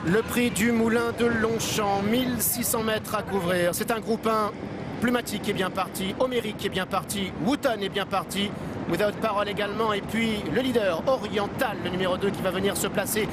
Le prix du moulin de Longchamp, 1600 mètres à couvrir. C'est un groupe 1. Plumatic est bien parti, Homérique est bien parti, Wooton est bien parti, Without Parole également, et puis le leader Oriental, le numéro 2 qui va venir se placer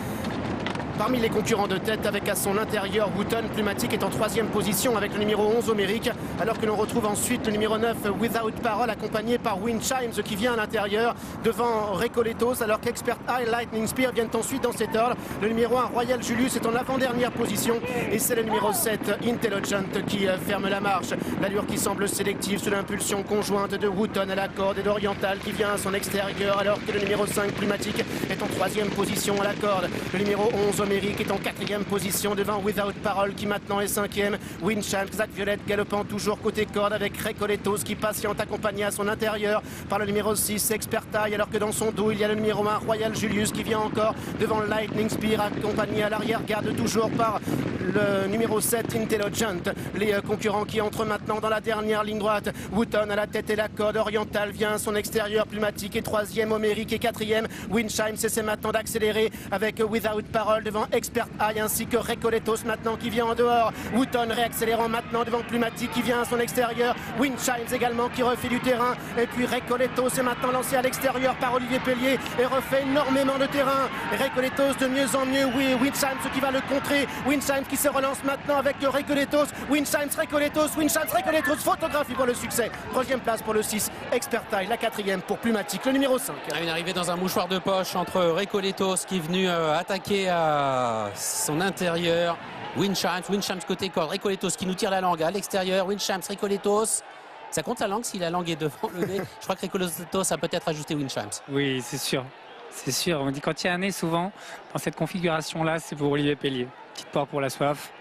parmi les concurrents de tête avec à son intérieur Wooton. Plumatic est en 3e position avec le numéro 11 Homérique, alors que l'on retrouve ensuite le numéro 9 Without Parole accompagné par Wind Chimes qui vient à l'intérieur devant Recoletos, alors qu'Expert Eye, Lightning Spear viennent ensuite dans cet ordre. Le numéro 1 Royal Julius est en avant-dernière position et c'est le numéro 7 Intelligent qui ferme la marche. L'allure qui semble sélective sous l'impulsion conjointe de Wooton à la corde et d'Oriental qui vient à son extérieur, alors que le numéro 5 Plumatic est en 3e position à la corde. Le numéro 11 Homérique est en 4e position devant Without Parole qui maintenant est 5e. Windchant, Zach Violette galopant toujours côté corde avec Recoletos qui patiente accompagné à son intérieur par le numéro 6 Expert Eye, alors que dans son dos il y a le numéro 1 Royal Julius qui vient encore devant Lightning Spear accompagné à l'arrière-garde toujours par le numéro 7 Intelligent. Les concurrents qui entrent maintenant dans la dernière ligne droite. Wooton à la tête et la corde, Oriental vient à son extérieur, Plumatic est 3e, Homérique est 4e. Windchime essaie maintenant d'accélérer avec Without Parole devant Expert Eye ainsi que Recoletos maintenant qui vient en dehors. Wooton réaccélérant maintenant devant Plumatic qui vient à son extérieur. Windchimes également qui refait du terrain. Et puis Recoletos est maintenant lancé à l'extérieur par Olivier Pellier et refait énormément de terrain. Recoletos de mieux en mieux, oui. Windchimes qui va le contrer. Windchimes qui se relance maintenant avec Recoletos. Windchimes, Recoletos, Windchimes, Recoletos. Photographie pour le succès. 3e place pour le 6 Expert Eye. La 4e pour Plumatic. Le numéro 5. Une arrivée dans un mouchoir de poche entre Recoletos qui est venu attaquer à son intérieur. Windchimes côté corde, Recoletos qui nous tire la langue à l'extérieur. Windchimes, Recoletos. Ça compte la langue si la langue est devant le nez. Je crois que Recoletos a peut-être ajusté Windchimes. Oui, c'est sûr. C'est sûr. On dit quand il y a un nez, souvent, dans cette configuration-là, c'est pour Olivier Pellier. Petite part pour la soif.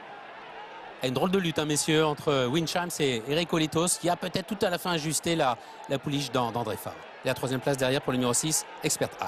Une drôle de lutte, hein, messieurs, entre Windchimes et Recoletos, qui a peut-être tout à la fin ajusté la pouliche d'André Favre. Et la 3e place derrière pour le numéro 6, Expert Eye.